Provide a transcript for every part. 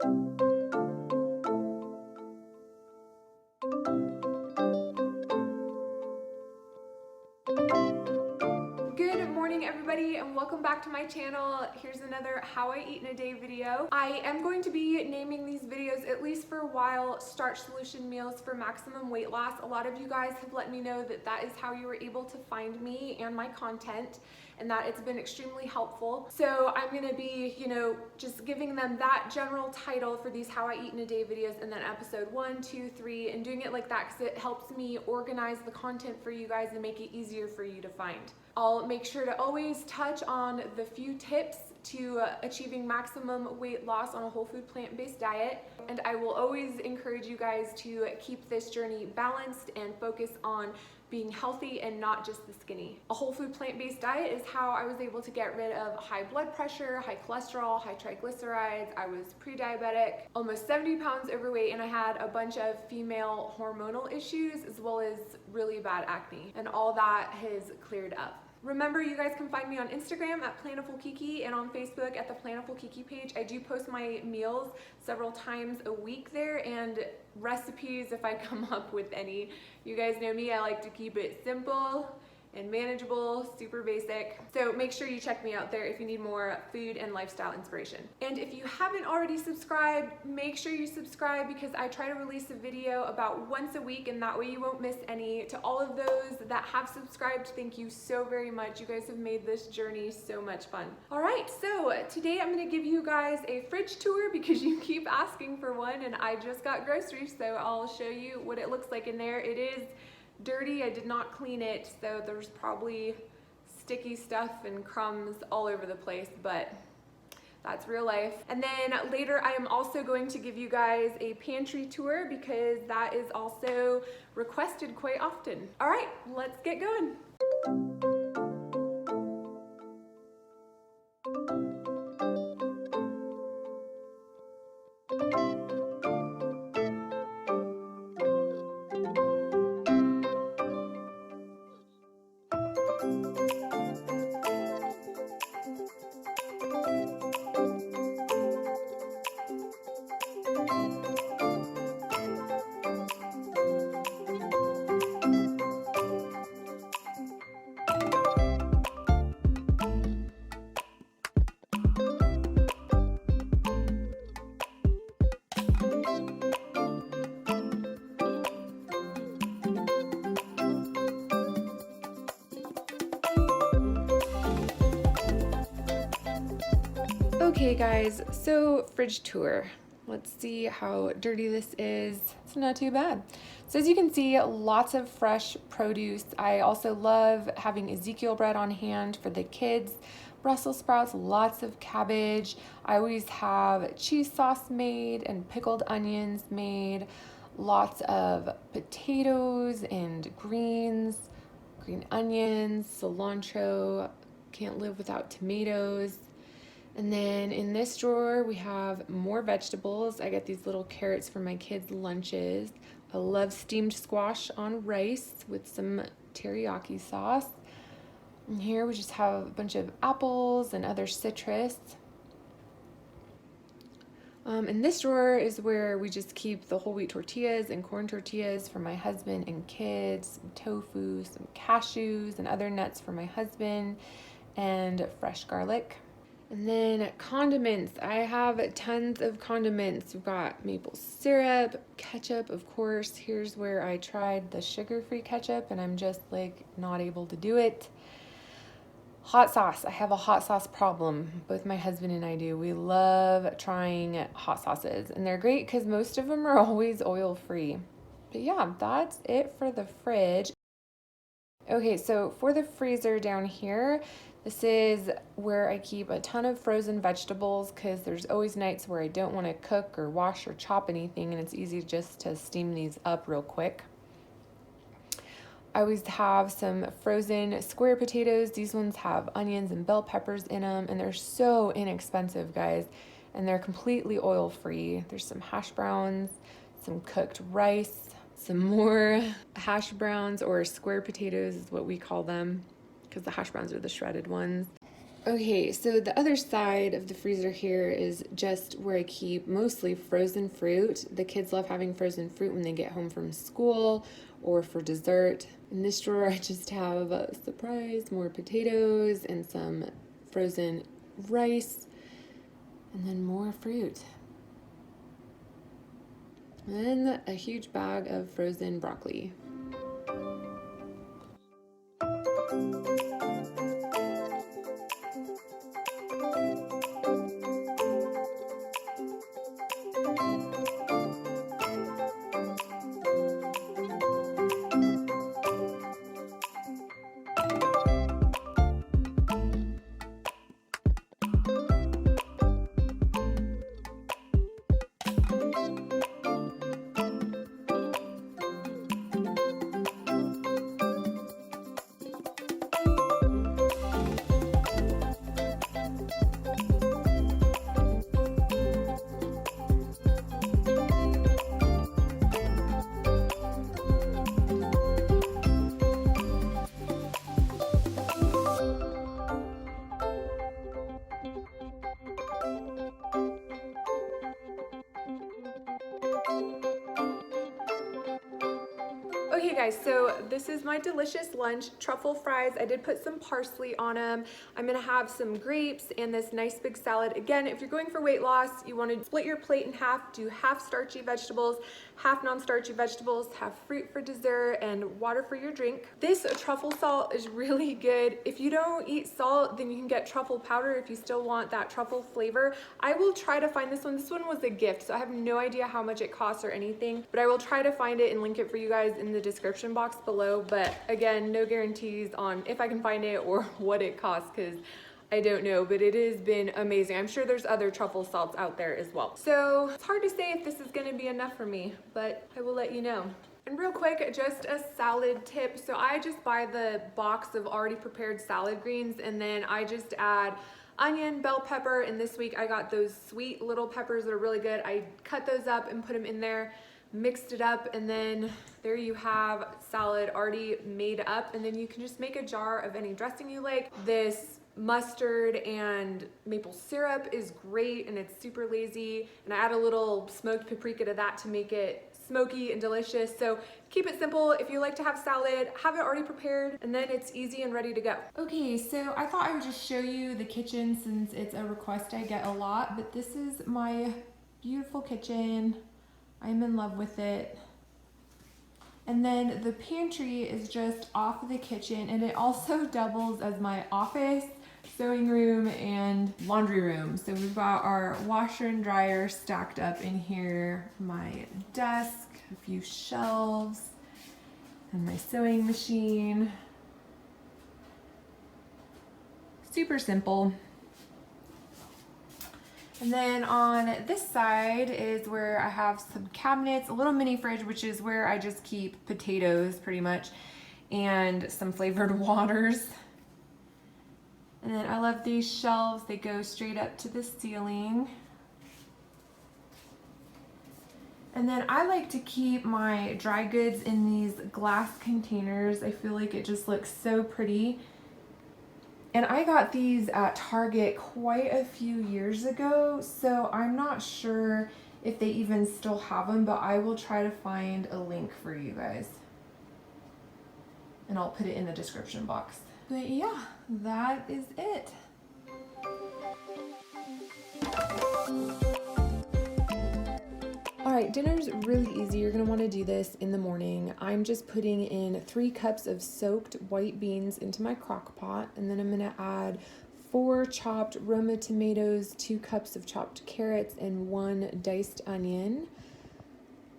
Good morning everybody and welcome back to my channel. Here's another how I eat in a day video. I am going to be naming these videos, at least for a while, Starch Solution Meals for maximum weight loss. A lot of you guys have let me know that that is how you were able to find me and my content, and that it's been extremely helpful. So I'm gonna be, just giving them that general title for these how I eat in a day videos, and then episode 1, 2, 3, and doing it like that because it helps me organize the content for you guys and make it easier for you to find. I'll make sure to always touch on the few tips to achieving maximum weight loss on a whole food plant-based diet, and I will always encourage you guys to keep this journey balanced and focus on being healthy and not just the skinny. A whole food plant-based diet is how I was able to get rid of high blood pressure, high cholesterol, high triglycerides. I was pre-diabetic, almost 70 pounds overweight, and I had a bunch of female hormonal issues as well as really bad acne, and all that has cleared up. Remember, you guys can find me on Instagram at Plantiful Kiki and on Facebook at the Plantiful Kiki page. I do post my meals several times a week there, and recipes if I come up with any. You guys know me, I like to keep it simple and manageable, super basic. So make sure you check me out there if you need more food and lifestyle inspiration. And if you haven't already subscribed, make sure you subscribe because I try to release a video about once a week, and that way you won't miss any. To all of those that have subscribed, thank you so very much. You guys have made this journey so much fun. All right, so today I'm gonna give you guys a fridge tour because you keep asking for one, and I just got groceries, so I'll show you what it looks like in there. It is dirty. I did not clean it, so there's probably sticky stuff and crumbs all over the place, but that's real life. And then later I am also going to give you guys a pantry tour because that is also requested quite often. All right, let's get going. Okay guys, so fridge tour. Let's see how dirty this is. It's not too bad. So as you can see, lots of fresh produce. I also love having Ezekiel bread on hand for the kids, Brussels sprouts, lots of cabbage. I always have cheese sauce made and pickled onions made, lots of potatoes and greens, green onions, cilantro, can't live without tomatoes. And then in this drawer, we have more vegetables. I get these little carrots for my kids' lunches. I love steamed squash on rice with some teriyaki sauce. And here we just have a bunch of apples and other citrus. In this drawer is where we just keep the whole wheat tortillas and corn tortillas for my husband and kids, some tofu, some cashews and other nuts for my husband, and fresh garlic. And then condiments. I have tons of condiments. We've got maple syrup, ketchup, of course. Here's where I tried the sugar-free ketchup and I'm just like not able to do it. Hot sauce. I have a hot sauce problem. Both my husband and I do. We love trying hot sauces, and they're great because most of them are always oil-free. But yeah, that's it for the fridge. Okay, so for the freezer down here, this is where I keep a ton of frozen vegetables because there's always nights where I don't want to cook or wash or chop anything, and it's easy just to steam these up real quick. I always have some frozen square potatoes. These ones have onions and bell peppers in them, and they're so inexpensive, guys, and they're completely oil-free. There's some hash browns, some cooked rice, some more hash browns, or square potatoes is what we call them, because the hash browns are the shredded ones. Okay, so the other side of the freezer here is just where I keep mostly frozen fruit. The kids love having frozen fruit when they get home from school or for dessert. In this drawer, I just have a surprise, more potatoes and some frozen rice, and then more fruit. And then a huge bag of frozen broccoli. Okay guys, so this is my delicious lunch, truffle fries. I did put some parsley on them. I'm gonna have some grapes and this nice big salad. Again, if you're going for weight loss, you wanna split your plate in half, do half starchy vegetables, half non-starchy vegetables, have fruit for dessert and water for your drink. This truffle salt is really good. If you don't eat salt, then you can get truffle powder if you still want that truffle flavor. I will try to find this one. This one was a gift, so I have no idea how much it costs or anything, but I will try to find it and link it for you guys in the description box below. But again, no guarantees on if I can find it or what it costs, because I don't know, but it has been amazing. I'm sure there's other truffle salts out there as well. So it's hard to say if this is gonna be enough for me, but I will let you know. And real quick, just a salad tip. So I just buy the box of already prepared salad greens, and then I just add onion, bell pepper, and this week I got those sweet little peppers that are really good. I cut those up and put them in there, mixed it up, and then there you have salad already made up. And then you can just make a jar of any dressing you like. This mustard and maple syrup is great, and it's super lazy. And I add a little smoked paprika to that to make it smoky and delicious. So keep it simple. If you like to have salad, have it already prepared, and then it's easy and ready to go. Okay, so I thought I would just show you the kitchen since it's a request I get a lot, but this is my beautiful kitchen. I'm in love with it. And then the pantry is just off of the kitchen, and it also doubles as my office, sewing room, and laundry room. So we've got our washer and dryer stacked up in here, my desk, a few shelves, and my sewing machine. Super simple. And then on this side is where I have some cabinets, a little mini fridge, which is where I just keep potatoes pretty much, and some flavored waters. And then I love these shelves. They go straight up to the ceiling. And then I like to keep my dry goods in these glass containers. I feel like it just looks so pretty. And I got these at Target quite a few years ago, so I'm not sure if they even still have them, but I will try to find a link for you guys. And I'll put it in the description box. But yeah, that is it. All right, dinner's really easy. You're gonna wanna do this in the morning. I'm just putting in 3 cups of soaked white beans into my crock pot, and then I'm gonna add 4 chopped Roma tomatoes, 2 cups of chopped carrots, and 1 diced onion.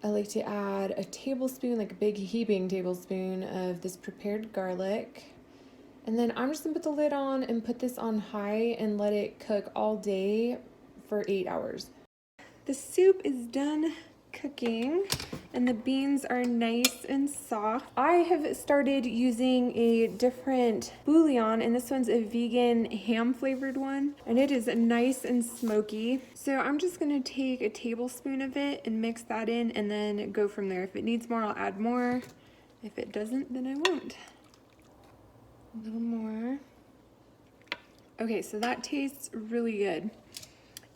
I like to add a tablespoon, like a big heaping tablespoon of this prepared garlic. And then I'm just gonna put the lid on and put this on high and let it cook all day for 8 hours. The soup is done cooking and the beans are nice and soft. I have started using a different bouillon, and this one's a vegan ham flavored one, and it is nice and smoky. So I'm just gonna take a tablespoon of it and mix that in and then go from there. If it needs more, I'll add more. If it doesn't, then I won't. A little more. Okay, so that tastes really good.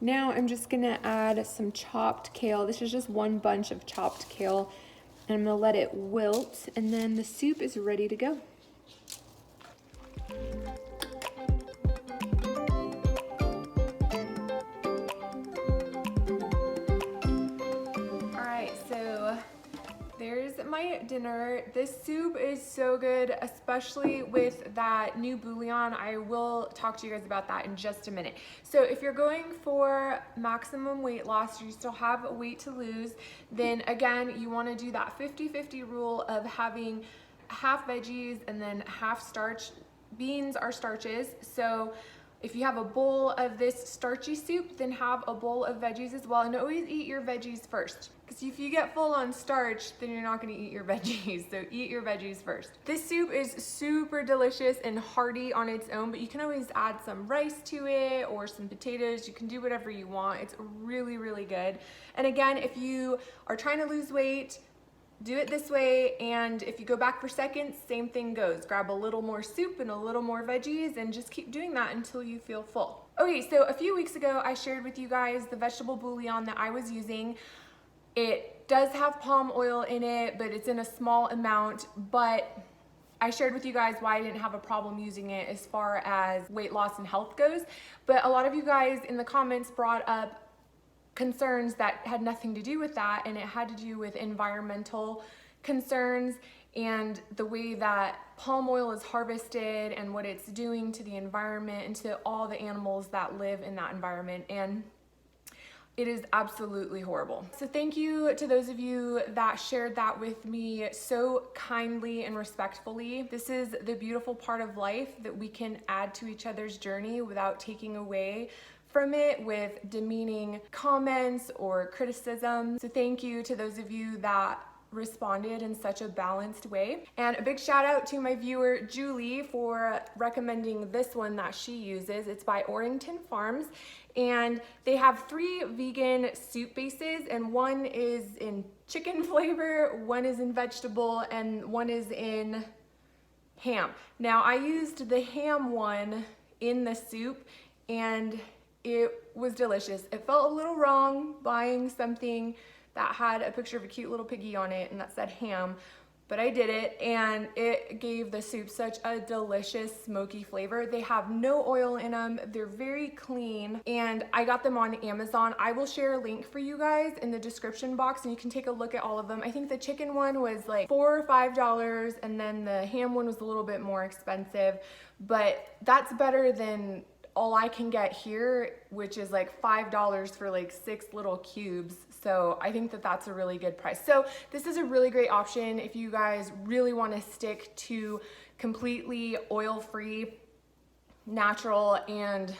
Now I'm just gonna add some chopped kale. This is just one bunch of chopped kale, and I'm gonna let it wilt, and then the soup is ready to go. There's my dinner. This soup is so good, especially with that new bouillon. I will talk to you guys about that in just a minute. So if you're going for maximum weight loss, you still have weight to lose, then again, you want to do that 50-50 rule of having half veggies and then half starch. Beans are starches, so if you have a bowl of this starchy soup, then have a bowl of veggies as well, and always eat your veggies first. Because if you get full on starch, then you're not gonna eat your veggies, so eat your veggies first. This soup is super delicious and hearty on its own, but you can always add some rice to it or some potatoes. You can do whatever you want. It's really, really good. And again, if you are trying to lose weight, do it this way, and if you go back for seconds, same thing goes. Grab a little more soup and a little more veggies and just keep doing that until you feel full. Okay, so a few weeks ago, I shared with you guys the vegetable bouillon that I was using. It does have palm oil in it, but it's in a small amount, but I shared with you guys why I didn't have a problem using it as far as weight loss and health goes. But a lot of you guys in the comments brought up concerns that had nothing to do with that, and it had to do with environmental concerns and the way that palm oil is harvested and what it's doing to the environment and to all the animals that live in that environment, and it is absolutely horrible. So thank you to those of you that shared that with me so kindly and respectfully. This is the beautiful part of life, that we can add to each other's journey without taking away from it with demeaning comments or criticism. So thank you to those of you that responded in such a balanced way. And a big shout out to my viewer Julie for recommending this one that she uses. It's by Orrington Farms, and they have 3 vegan soup bases, and one is in chicken flavor, one is in vegetable, and one is in ham. Now I used the ham one in the soup, and it was delicious. It felt a little wrong buying something that had a picture of a cute little piggy on it and that said ham, but I did it, and it gave the soup such a delicious smoky flavor. They have no oil in them. They're very clean, and I got them on Amazon. I will share a link for you guys in the description box, and you can take a look at all of them. I think the chicken one was like $4 or $5, and then the ham one was a little bit more expensive, but that's better than all I can get here, which is like $5 for like 6 little cubes. So I think that that's a really good price. So this is a really great option if you guys really want to stick to completely oil-free, natural, and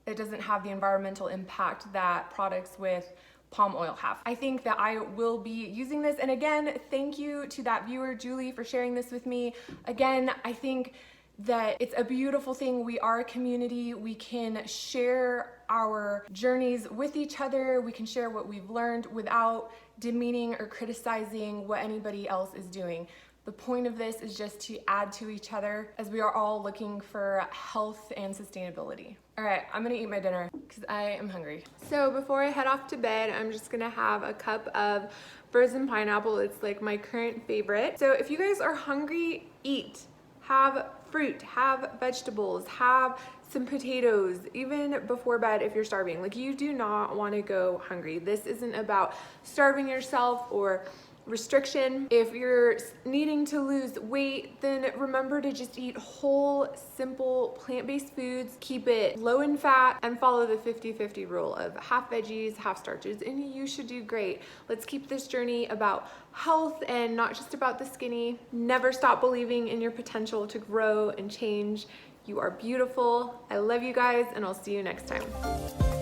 it doesn't have the environmental impact that products with palm oil have. I think that I will be using this. And again, thank you to that viewer, Julie, for sharing this with me. Again, I think that it's a beautiful thing. We are a community. We can share our journeys with each other. We can share what we've learned without demeaning or criticizing what anybody else is doing. The point of this is just to add to each other, as we are all looking for health and sustainability. All right, I'm gonna eat my dinner because I am hungry. So before I head off to bed, I'm just gonna have a cup of frozen pineapple. It's like my current favorite. So if you guys are hungry, eat. Have fruit, have vegetables, have some potatoes, even before bed if you're starving. Like, you do not want to go hungry. This isn't about starving yourself or restriction. If you're needing to lose weight, then remember to just eat whole, simple, plant-based foods, keep it low in fat, and follow the 50-50 rule of half veggies, half starches, and you should do great. Let's keep this journey about health and not just about the skinny. Never stop believing in your potential to grow and change. You are beautiful. I love you guys, and I'll see you next time.